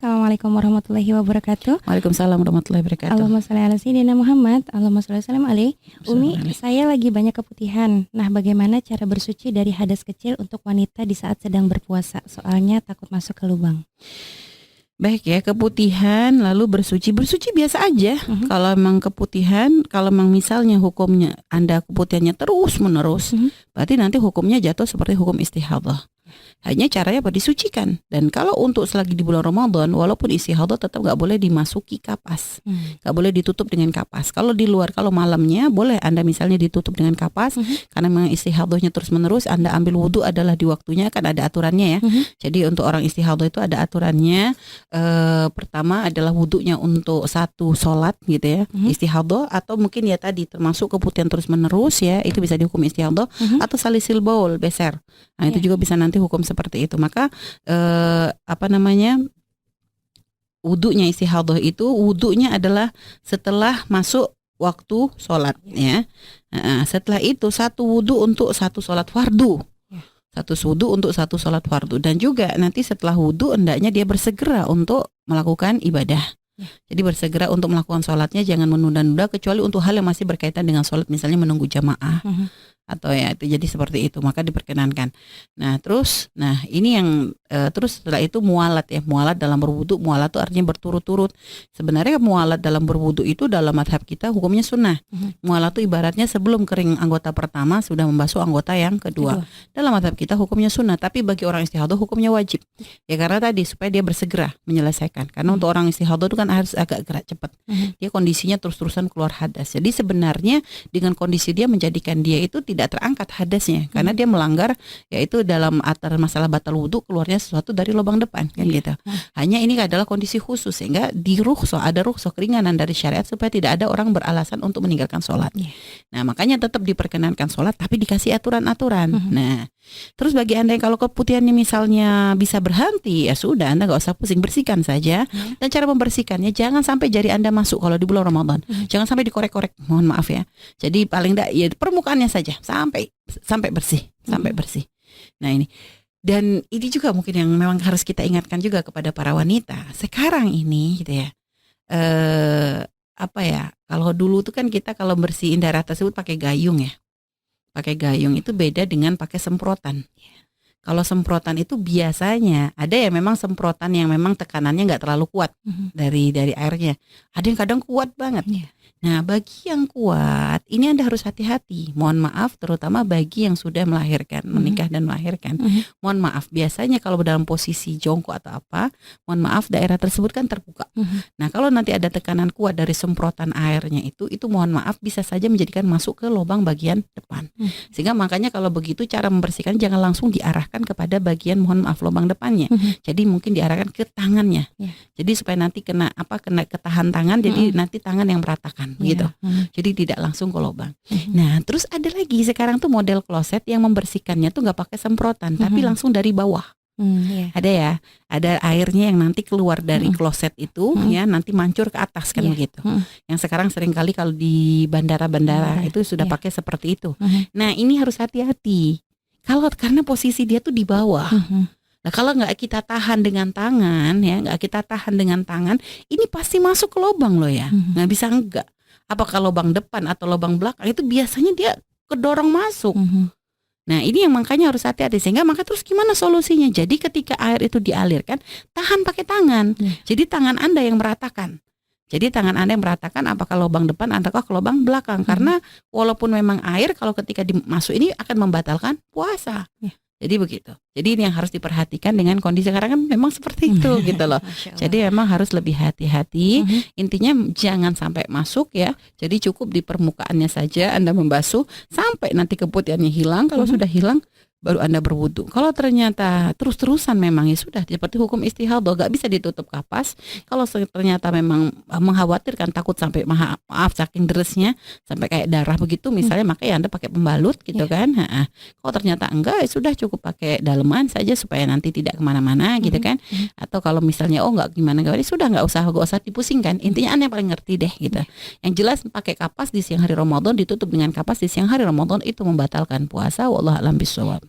Assalamualaikum warahmatullahi wabarakatuh. Waalaikumsalam warahmatullahi wabarakatuh. Allahumma sholli ala sayyidina Muhammad. Allahumma sholli wa sallim alaihi. Umi, saya lagi banyak keputihan. Nah, bagaimana cara bersuci dari hadas kecil untuk wanita di saat sedang berpuasa? Soalnya takut masuk ke lubang. Baik ya, keputihan lalu bersuci biasa aja. Kalau memang keputihan, kalau memang misalnya hukumnya Anda keputihannya terus menerus, berarti nanti hukumnya jatuh seperti hukum istihadah. Hanya caranya disucikan. Dan kalau untuk selagi di bulan Ramadan, walaupun istihadah tetap nggak boleh dimasuki kapas, nggak boleh ditutup dengan kapas. Kalau di luar, kalau malamnya boleh Anda misalnya ditutup dengan kapas, karena memang istihadahnya terus menerus. Anda ambil wudhu adalah di waktunya, kan ada aturannya ya. Jadi untuk orang istihadah itu ada aturannya. Pertama adalah wudhunya untuk satu sholat gitu ya, istihadah, atau mungkin ya tadi termasuk keputihan terus menerus ya, itu bisa dihukum istihadah, atau salisil baul, beser. Nah itu juga bisa nanti hukum seperti itu. Maka wudhunya istihadah itu wudhunya adalah setelah masuk waktu sholat ya. Setelah itu satu wudhu untuk satu sholat fardu. Satu wudhu untuk satu sholat fardu. Dan juga nanti setelah wudhu hendaknya dia bersegera untuk melakukan ibadah. Jadi bersegera untuk melakukan sholatnya, jangan menunda-nunda kecuali untuk hal yang masih berkaitan dengan sholat, misalnya menunggu jamaah atau ya itu, jadi seperti itu maka diperkenankan. Nah ini yang terus setelah itu mualat ya, mualat dalam berwudu. Mualat itu artinya berturut-turut. Sebenarnya mualat dalam berwudu itu dalam madhab kita hukumnya sunnah. Mualat itu ibaratnya sebelum kering anggota pertama sudah membasuh anggota yang kedua. Dalam madhab kita hukumnya sunnah, tapi bagi orang istihadah hukumnya wajib. Ya karena tadi supaya dia bersegera menyelesaikan. Karena untuk orang istihadah itu kan harus agak gerak cepat. Dia kondisinya terus-terusan keluar hadas. Jadi sebenarnya dengan kondisi dia menjadikan dia itu tidak terangkat hadasnya, karena dia melanggar yaitu dalam atar masalah batal wudu keluarnya sesuatu dari lubang depan kan gitu. Hanya ini adalah kondisi khusus sehingga ada rukhsah keringanan dari syariat supaya tidak ada orang beralasan untuk meninggalkan sholat. Nah makanya tetap diperkenankan sholat tapi dikasih aturan-aturan. Nah terus bagi Anda yang kalau keputihannya misalnya bisa berhenti, ya sudah Anda nggak usah pusing, bersihkan saja. Dan cara membersihkannya jangan sampai jari Anda masuk kalau di bulan Ramadan. Jangan sampai dikorek-korek, mohon maaf ya. Jadi paling enggak ya permukaannya saja sampai bersih, sampai bersih. Nah ini. Dan ini juga mungkin yang memang harus kita ingatkan juga kepada para wanita sekarang ini gitu ya. Kalau dulu tuh kan kita kalau bersihin daerah tersebut pakai gayung ya. Pakai gayung itu beda dengan pakai semprotan. Kalau semprotan itu biasanya ada ya memang semprotan yang memang tekanannya nggak terlalu kuat dari airnya. Ada yang kadang kuat banget. Nah bagi yang kuat ini Anda harus hati-hati. Mohon maaf terutama bagi yang sudah melahirkan, menikah dan melahirkan. Mohon maaf biasanya kalau dalam posisi jongkok atau apa, mohon maaf daerah tersebut kan terbuka. Nah kalau nanti ada tekanan kuat dari semprotan airnya itu mohon maaf bisa saja menjadikan masuk ke lubang bagian depan. Sehingga makanya kalau begitu cara membersihkan jangan langsung diarahkan kepada bagian mohon maaf lubang depannya. Jadi mungkin diarahkan ke tangannya. Jadi supaya nanti kena ketahan tangan, jadi nanti tangan yang meratakan begitu. Jadi tidak langsung ke lubang. Nah, terus ada lagi sekarang tuh model kloset yang membersihkannya tuh nggak pakai semprotan, tapi langsung dari bawah. Ada ya, ada airnya yang nanti keluar dari kloset itu ya nanti mancur ke atas kan begitu. Yang sekarang sering kali kalau di bandara-bandara itu sudah pakai seperti itu. Nah, ini harus hati-hati. Karena posisi dia tuh di bawah. Nah kalau nggak kita tahan dengan tangan ya, ini pasti masuk ke lubang loh ya. Nggak bisa enggak. Apakah lubang depan atau lubang belakang itu biasanya dia kedorong masuk. Nah ini yang makanya harus hati-hati. Sehingga maka terus gimana solusinya? Jadi ketika air itu dialirkan, tahan pakai tangan. Jadi tangan Anda yang meratakan. Apakah lubang depan ataukah ke lubang belakang. Karena walaupun memang air kalau ketika dimasuk ini akan membatalkan puasa. Jadi begitu. Jadi ini yang harus diperhatikan dengan kondisi sekarang kan memang seperti itu gitu loh. Jadi memang harus lebih hati-hati. Intinya jangan sampai masuk ya. Jadi cukup di permukaannya saja Anda membasuh sampai nanti keputihannya hilang. Kalau sudah hilang baru Anda berwudu. Kalau ternyata terus-terusan memang ya sudah seperti hukum istihadah, gak bisa ditutup kapas. Kalau ternyata memang mengkhawatirkan takut sampai maaf saking deresnya sampai kayak darah begitu misalnya, maka ya Anda pakai pembalut gitu kan. Kalau ternyata enggak ya sudah cukup pakai daleman saja supaya nanti tidak kemana-mana gitu kan. Atau kalau misalnya enggak gimana sudah enggak usah dipusingkan. Intinya Anda yang paling ngerti deh gitu. Yang jelas pakai kapas di siang hari Ramadan, ditutup dengan kapas di siang hari Ramadan itu membatalkan puasa. Wallahu a'lam bishawab.